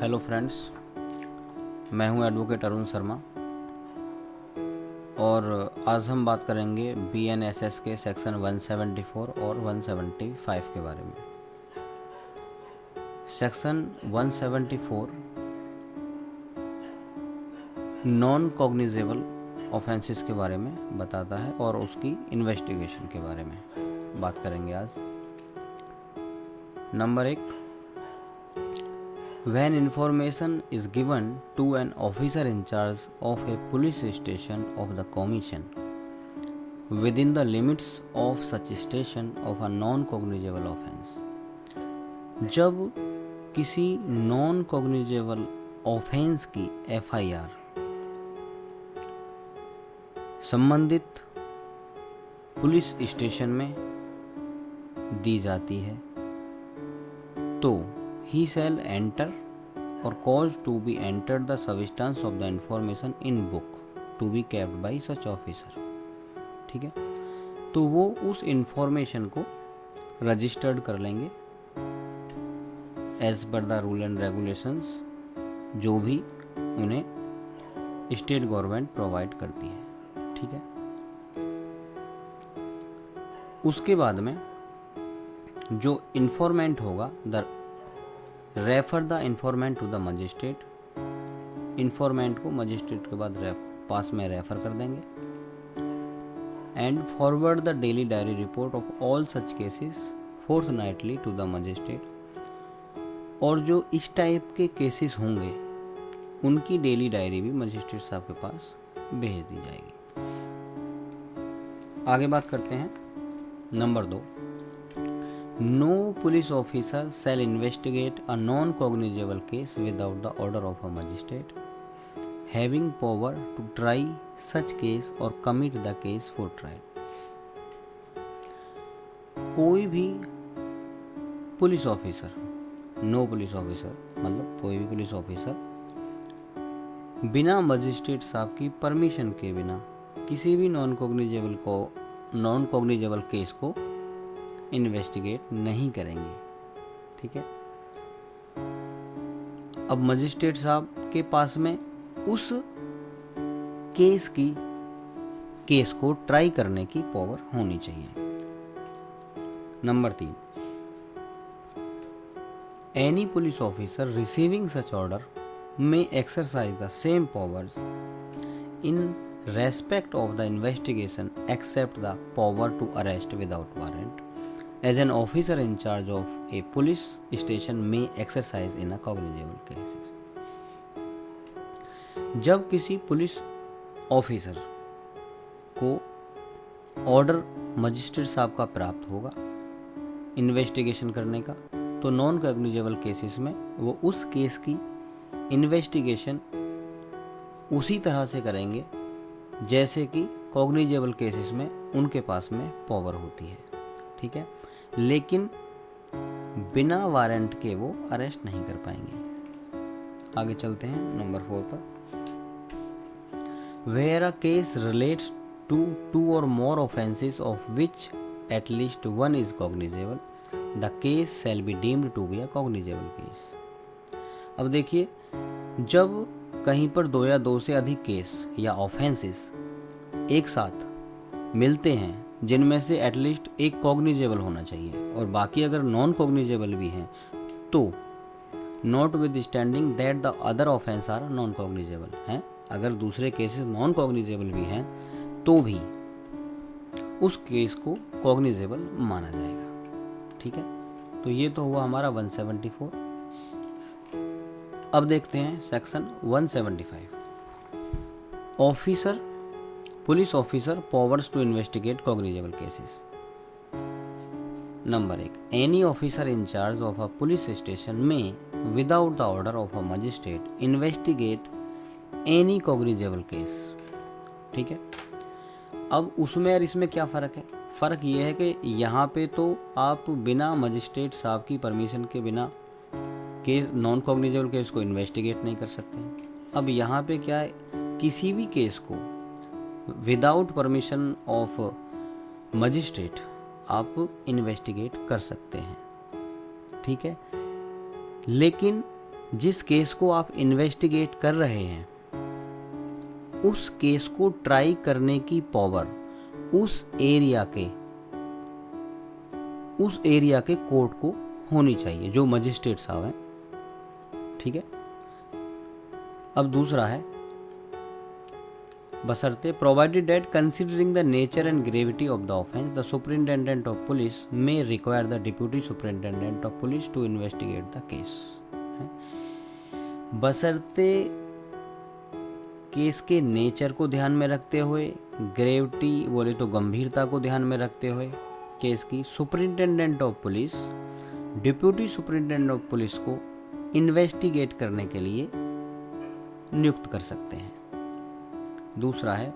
Hello friends, मैं हूं advocate Arun Sharma और आज हम बात करेंगे BNSS के सेक्शन 174 और 175 के बारे में। सेक्शन 174 नॉन कॉग्निजेबल ऑफेंसेस के बारे में बताता है और उसकी इन्वेस्टिगेशन के बारे में बात करेंगे आज। Number 1, when information is given to an officer in charge of a police station of the commission within the limits of such station of a non-cognizable offense। जब किसी नॉन कॉग्निजेबल ऑफेंस की FIR संबंधित police station में दी जाती है तो he shall enter or cause to be entered the substance of the information in book to be kept by such officer। ठीक है, तो वो उस इंफॉर्मेशन को रजिस्टर्ड कर लेंगे as per the rule and regulations जो भी उन्हें स्टेट गवर्नमेंट प्रोवाइड करती है। ठीक है, उसके बाद में जो इन्फॉर्मेंट होगा the refer the informant to the magistrate, informant को मजिस्ट्रेट के बाद पास में रेफर कर देंगे and forward the daily diary report of all such cases fortnightly to the magistrate. और जो इस टाइप के केसेस होंगे उनकी डेली डायरी भी मजिस्ट्रेट साहब के पास भेज दी जाएगी। आगे बात करते हैं। Number 2, no police officer shall investigate a non-cognizable case without the order of a magistrate having power to try such case or commit the case for trial। कोई भी police officer, no police officer मतलब कोई भी police officer बिना magistrate साहब की permission के बिना किसी भी नॉन कॉग्निजेबल केस को इन्वेस्टिगेट नहीं करेंगे। ठीक है, अब मजिस्ट्रेट साहब के पास में उस केस को ट्राई करने की पावर होनी चाहिए। Number 3, any police officer receiving such order may exercise the same powers in respect of the investigation except the power to arrest without warrant as an officer in charge of a police station may exercise in a cognizable cases। जब किसी police officer को order magistrate साहब का प्राप्त होगा investigation करने का तो नॉन कॉग्निजेबल केसेस में वो उस केस की इन्वेस्टिगेशन उसी तरह से करेंगे जैसे कि कॉग्निजेबल केसेस में उनके पास में पावर होती है। ठीक है, लेकिन बिना वारंट के वो अरेस्ट नहीं कर पाएंगे। आगे चलते हैं नंबर 4 पर। Where a case relates to 2 or more offenses of which at least one is cognizable, the case shall be deemed to be a cognizable case। अब देखिए, जब कहीं पर 2 या 2 से अधिक केस या ऑफेंसेस एक साथ मिलते हैं जिनमें से एटलीस्ट एक कॉग्निजेबल होना चाहिए और बाकी अगर नॉन कॉग्निजेबल भी हैं तो notwithstanding that the other offence are non cognizable हैं, अगर दूसरे केसेस नॉन कॉग्निजेबल भी हैं तो भी उस केस को कॉग्निजेबल माना जाएगा। ठीक है, तो ये तो हुआ हमारा 174। अब देखते हैं section 175 officer police officer powers to investigate cognizable cases. Number 1, any officer in charge of a police station में without the order of a magistrate investigate any cognizable case. ठीक है, अब उसमें और इसमें क्या फ़र्क है? फ़र्क ये है कि यहाँ पे तो आप बिना मजिस्ट्रेट साहब की परमिशन के बिना केस नॉन कॉग्निजेबल केस को इन्वेस्टिगेट नहीं कर सकते हैं। अब यहाँ पे क्या है, किसी भी केस को विदाउट परमिशन ऑफ मजिस्ट्रेट आप इन्वेस्टिगेट कर सकते हैं। ठीक है, लेकिन जिस केस को आप इन्वेस्टिगेट कर रहे हैं उस केस को ट्राई करने की पावर उस एरिया के कोर्ट को होनी चाहिए, जो मजिस्ट्रेट साहब हैं। ठीक है। अब दूसरा है बशर्ते provided that considering the nature and gravity of the offence the superintendent of police may require the deputy superintendent of police to investigate the case. बशर्ते केस के नेचर को ध्यान में रखते हुए, ग्रेविटी बोले तो गंभीरता को ध्यान में रखते हुए केस की, superintendent of police deputy superintendent of police को इन्वेस्टिगेट करने के लिए नियुक्त कर सकते हैं। दूसरा है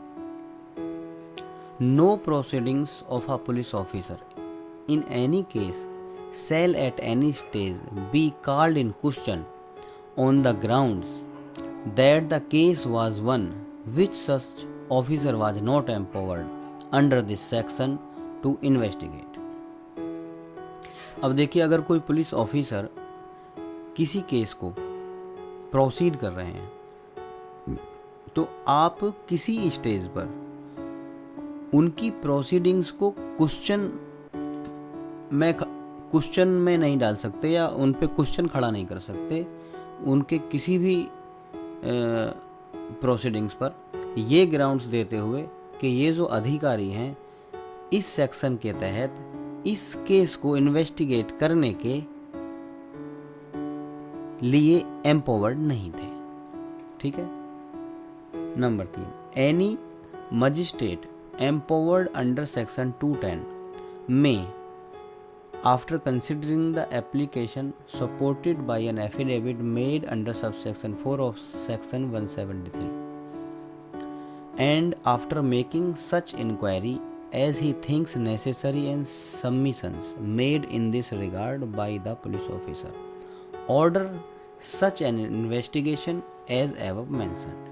no proceedings of a police officer in any case shall at any stage be called in question on the grounds that the case was one which such officer was not empowered under this section to investigate। अब देखिए, अगर कोई police officer किसी case को proceed कर रहे हैं तो आप किसी स्टेज पर उनकी प्रोसीडिंग्स को क्वेश्चन में नहीं डाल सकते या उन पे क्वेश्चन खड़ा नहीं कर सकते। उनके किसी भी प्रोसीडिंग्स पर ये ग्राउंड्स देते हुए कि ये जो अधिकारी हैं इस सेक्शन के तहत इस केस को इन्वेस्टिगेट करने के लिए एम्पावर्ड नहीं थे। ठीक है। Number 3, any magistrate empowered under section 210 में after considering the application supported by an affidavit made under subsection 4 of section 173 and after making such inquiry as he thinks necessary and submissions made in this regard by the police officer, order such an investigation as above mentioned।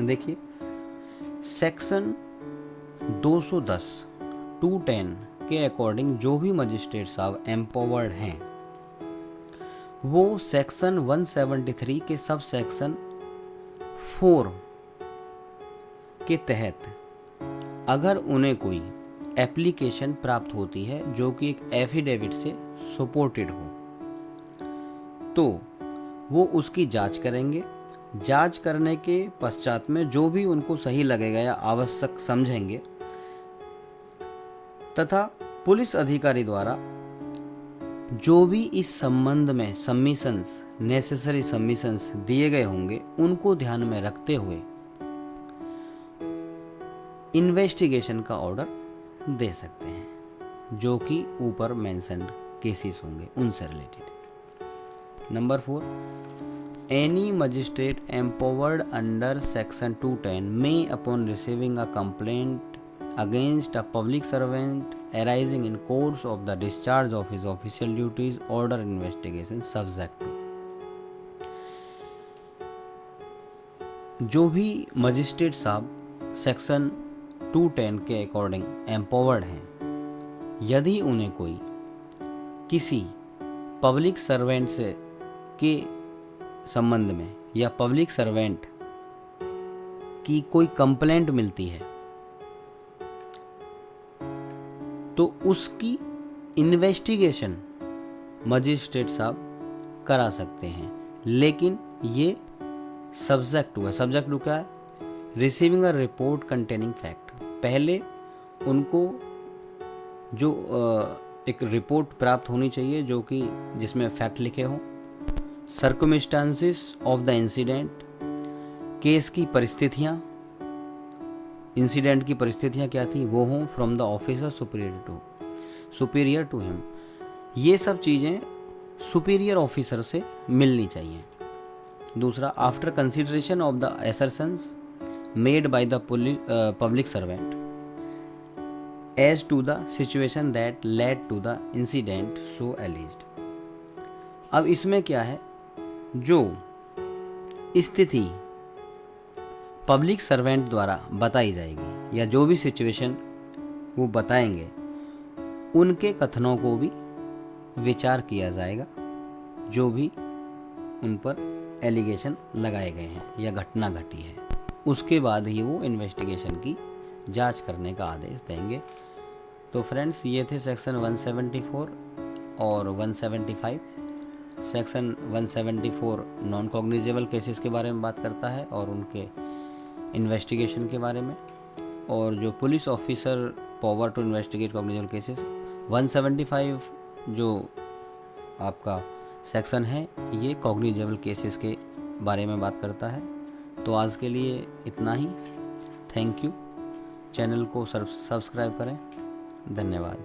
देखिए, section 210 210 के according जो भी magistrate साहब empowered हैं वो section 173 के sub section 4 के तहत अगर उन्हें कोई एप्लीकेशन प्राप्त होती है जो कि एक एफिडेविट से सपोर्टेड हो तो वो उसकी जांच करेंगे। जांच करने के पश्चात में जो भी उनको सही लगेगा या आवश्यक समझेंगे तथा पुलिस अधिकारी द्वारा जो भी इस संबंध में सबमिशंस, नेसेसरी सबमिशंस दिए गए होंगे उनको ध्यान में रखते हुए इन्वेस्टिगेशन का ऑर्डर दे सकते हैं जो कि ऊपर मेंशन्ड केसेस होंगे उनसे related. Number 4, any magistrate empowered under section 210 may upon receiving a complaint against a public servant arising in course of the discharge of his official duties order investigation subject to। जो भी magistrate साहब section 210 के according empowered हैं, यदि उन्हें कोई किसी public servant से के संबंध में या पब्लिक सर्वेंट की कोई कंप्लेंट मिलती है तो उसकी इन्वेस्टिगेशन मजिस्ट्रेट साहब करा सकते हैं, लेकिन ये सब्जेक्ट टू है। सब्जेक्ट टू क्या है? Receiving a report containing fact. पहले उनको जो एक रिपोर्ट प्राप्त होनी चाहिए जो कि जिसमें फैक्ट लिखे हों, circumstances of the incident, case की परिस्थितियाँ, इंसिडेंट की परिस्थितियाँ क्या थी वो हों, from the officer superior to him. ये सब चीज़ें सुपीरियर ऑफिसर से मिलनी चाहिए। दूसरा, after consideration of the assertions made by the public servant as to the situation that led to the incident so alleged. अब इसमें क्या है, जो स्थिति पब्लिक सर्वेंट द्वारा बताई जाएगी या जो भी सिचुएशन वो बताएंगे उनके कथनों को भी विचार किया जाएगा जो भी उन पर एलिगेशन लगाए गए हैं या घटना घटी है, उसके बाद ही वो इन्वेस्टिगेशन की जांच करने का आदेश देंगे। तो फ्रेंड्स, ये थे सेक्शन 174 और 175। सेक्शन 174 नॉन कॉग्निजेबल केसेस के बारे में बात करता है और उनके इन्वेस्टिगेशन के बारे में, और जो police officer power to investigate cognizable cases 175 जो आपका सेक्शन है, ये कॉग्निजेबल केसेस के बारे में बात करता है। तो आज के लिए इतना ही। Thank you. चैनल को सब्सक्राइब करें। धन्यवाद।